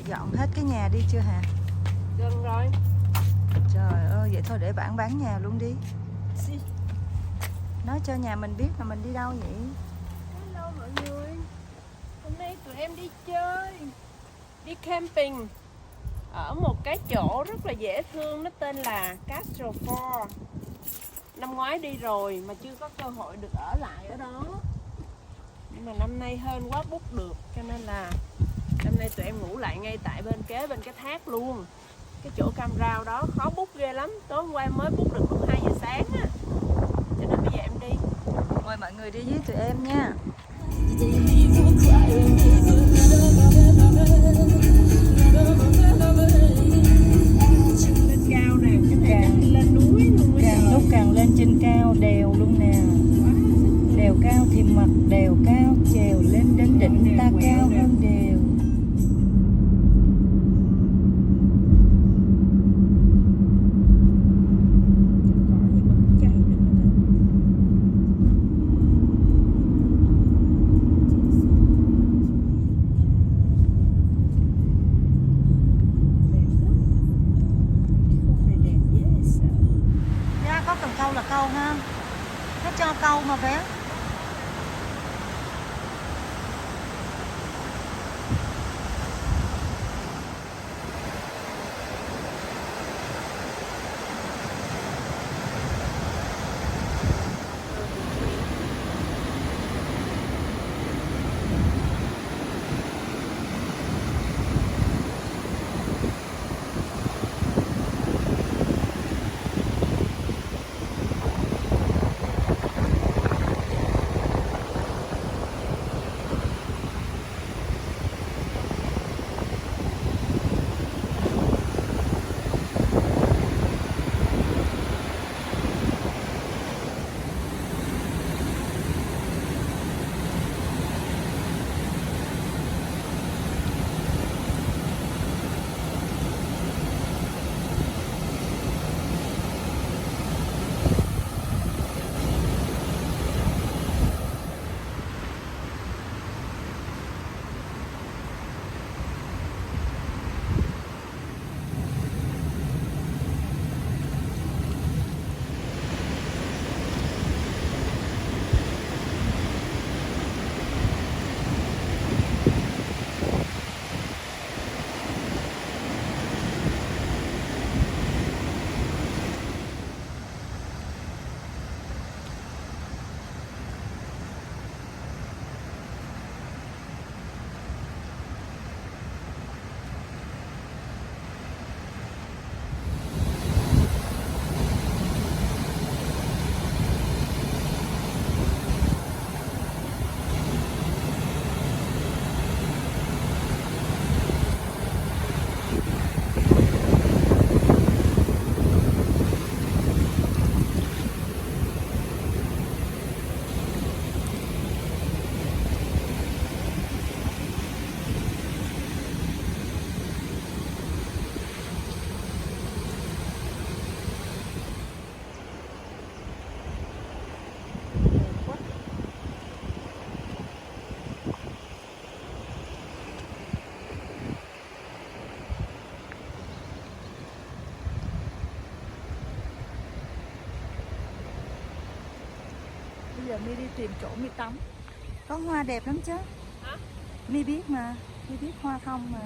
Dọn hết cái nhà đi chưa hả? Gần rồi. Trời ơi, vậy thôi để bản bán nhà luôn đi. Nói cho nhà mình biết là mình đi đâu vậy? Hello mọi người. Hôm nay tụi em đi chơi, đi camping ở một cái chỗ rất là dễ thương, nó tên là Castle Fort. Năm ngoái đi rồi mà chưa có cơ hội được ở lại ở đó. Nhưng mà năm nay hên quá book được, cho nên là năm nay tụi em ngủ lại ngay tại bên kế bên cái thác luôn. Cái chỗ cam rao đó khó book ghê lắm. Tối hôm qua mới book được lúc 2 giờ sáng á. Cho nên bây giờ em đi. Mời mọi người đi với tụi em nha. Lên cao nè, cái này chắc đi lên núi luôn. Càng lúc càng lên trên cao đèo luôn nè. Đèo cao thì mặc đèo cao, trèo lên đến đỉnh ta cao hơn đèo. Dạ, có cần câu là câu ha. Nó cho câu mà bé. Bây giờ My đi tìm chỗ My tắm. Có hoa đẹp lắm chứ. Hả? My biết mà, My biết hoa không mà.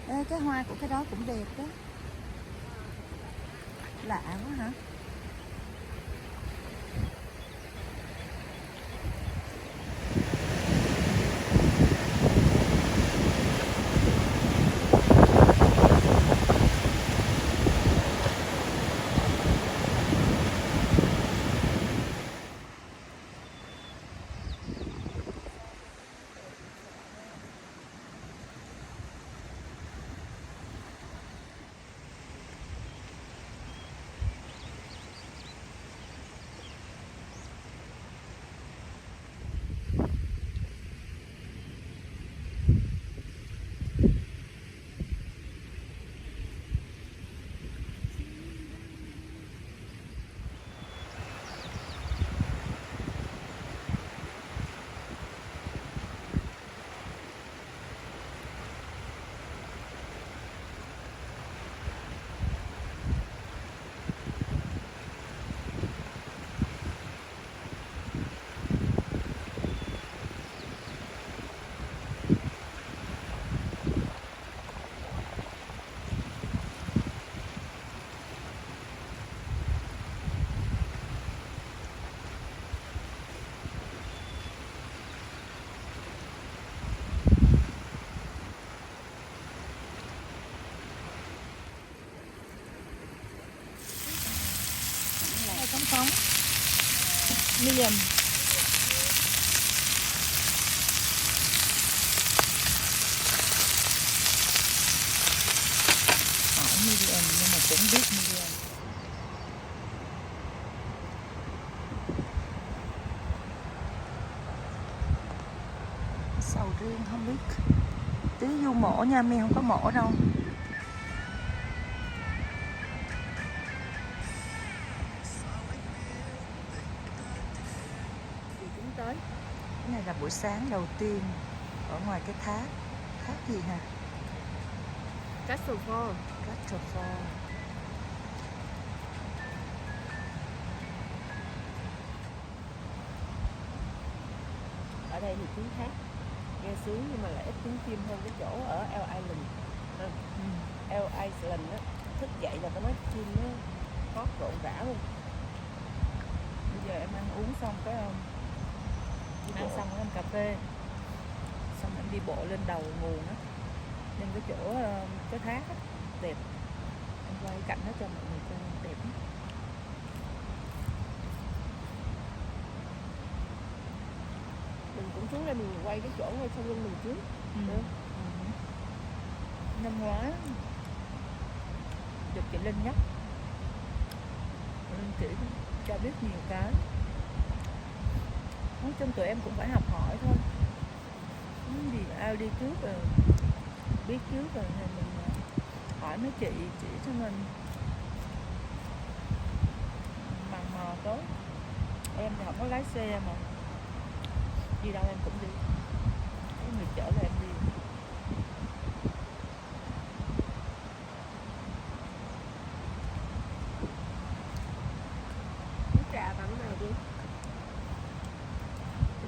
Ê, cái hoa của cái đó cũng đẹp đó. Lạ quá hả? Medium. Hỏi medium nhưng mà cũng biết medium. Sầu riêng không biết. Tí vô mổ nha, mi không có mổ đâu. Thì chúng tới. Cái này là buổi sáng đầu tiên ở ngoài cái thác. Thác gì hả? Castle Fall. Castle Fall. Ở đây thì tiếng hát nghe sướng nhưng mà lại ít tiếng chim hơn cái chỗ ở El Island. El Island á, thức dậy là có nói chim nó hót rộn rã luôn. Bây giờ em ăn uống xong cái Đi ăn bộ. xong em cà phê, xong em đi bộ lên đầu nguồn á, lên cái chỗ cái thác á, đẹp. Em quay cảnh đó cho mọi người coi, đẹp lắm. Mình cũng xuống đây mình quay cái chỗ ngay sau lưng mình trước. Ừ. Năm ngoái được chị Linh nhắc, Linh chỉ cho biết nhiều cái. Nói chung tụi em cũng phải học hỏi thôi. Cái gì ai đi trước rồi biết trước rồi thì mình hỏi mấy chị chỉ cho mình mằn mò tới. Em thì không có lái xe mà đi đâu em cũng đi, có người chở là em đi. Uống trà bằng cái này đi.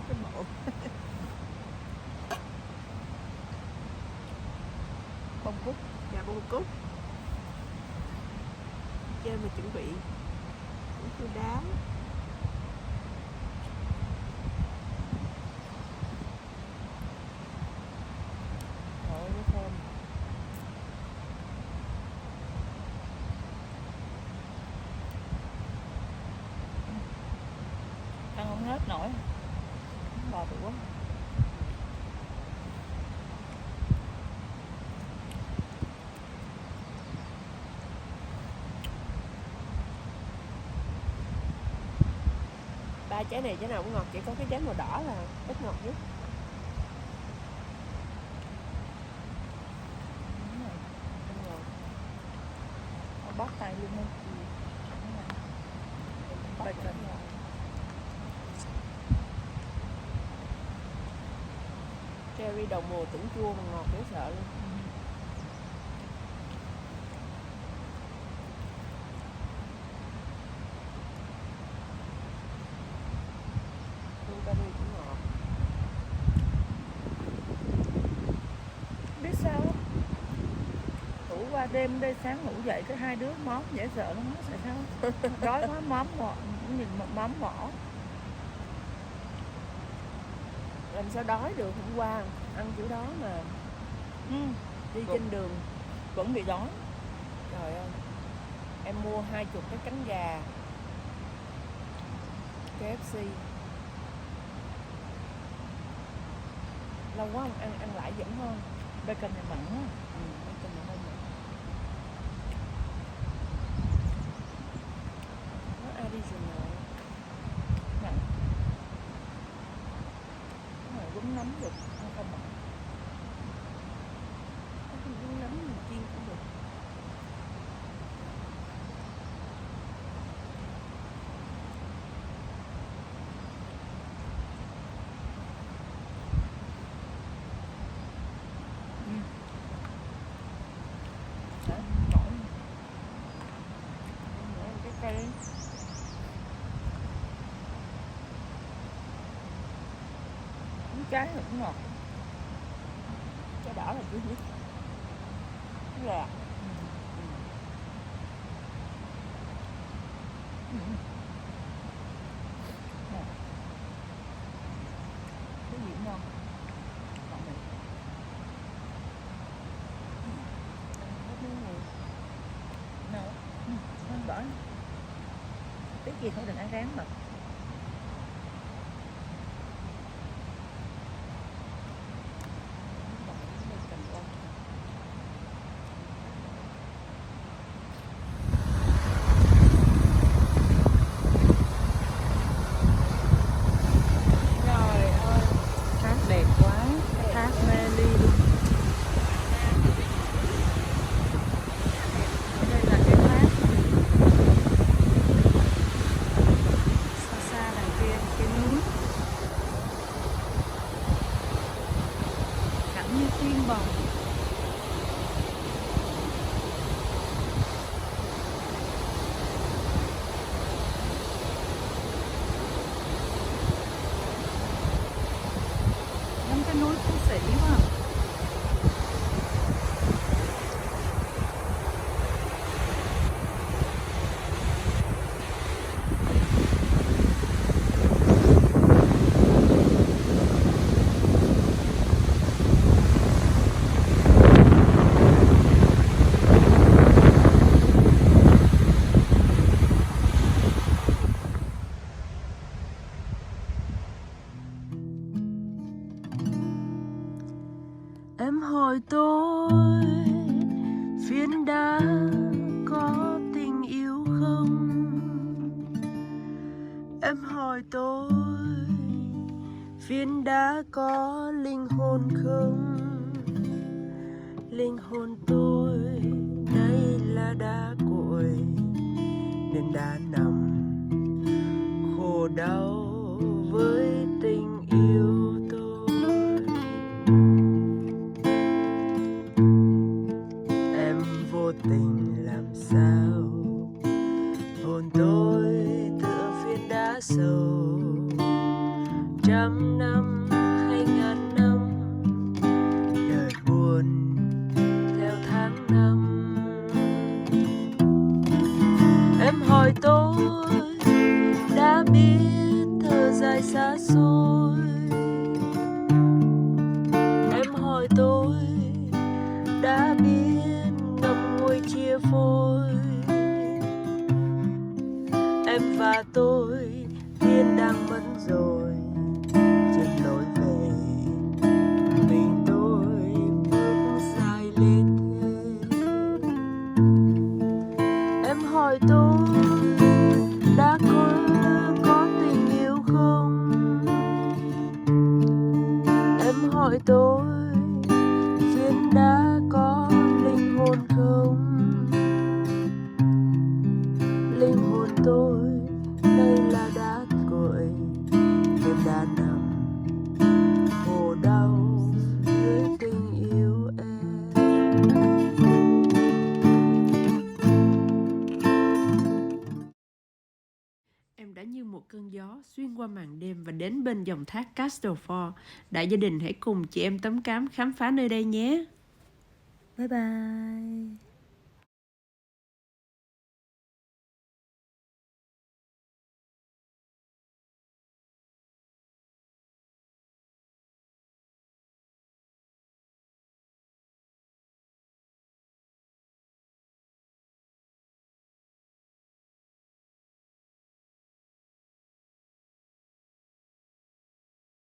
Cái bộ bông cúc. Trà bông cúc. Chơi mà chuẩn bị uống chu đáo. Thôi nó thơm. Ăn không hết nổi, bò bự quá. Ba trái này trái nào cũng ngọt, chỉ có cái trái màu đỏ là ít ngọt nhất. Đúng rồi, Không ngọt. nó bóp tay luôn không? Bacon. Cherry đầu mùa tưởng chua mà ngọt dễ sợ luôn. Blueberry cũng ngọt. Biết sao á? Ngủ qua đêm đây, sáng ngủ dậy cái hai đứa móm dễ sợ lắm á, tại sao? Đói quá móm ngọt, nhìn móm mỏ. Làm sao đói được, hôm qua ăn kiểu đó mà đi Cũng- trên đường. Vẫn bị đói. Trời ơi, em mua 20 cái cánh gà KFC. Lâu quá không ăn, ăn lại vẫn ngon. Bacon này mặn quá. Bacon là hơi mặn. Nó additional. Mặn. Cái này cũng nấm được, nó không mặn. Có cái miếng nấm mình chiên cũng được. Đấy, nổi. Để ăn cái cây. Cái trái này cũng ngọt. Cái đỏ là duy nhất. Cái gà. Ngọt. Cái gì cũng ngon. Ngọt này. Hết miếng này. Nào. Ăn bỏ. Biết gì thôi đừng ăn rán mà. Xỉ quá. Em hỏi tôi phiến đá có tình yêu không? Em hỏi tôi phiến đá có linh hồn không? Linh hồn tôi nay là đá cội nên đã nằm khổ đau với tình yêu tôi. Em vô tình làm sao hồn tôi tựa phiến đá sầu, trăm năm hay ngàn năm đời buồn theo tháng năm. Em hỏi tôi đã biết thở dài xa xôi. Em hỏi tôi đã biết ngậm ngùi chia phôi. Em và tôi thiên đang mất rồi trên lối về, mình tôi bước dài lên thế. Em hỏi tôi đã có tình yêu không? Em hỏi tôi phiến đá có linh hồn không? Linh hồn tôi đây là đá cội nên đã nằm khổ đau dưới tình yêu em. Em đã như một cơn gió xuyên qua màn đêm và đến bên dòng thác Castle Fall. Đại gia đình hãy cùng chị em Tấm Cám khám phá nơi đây nhé. Bye bye.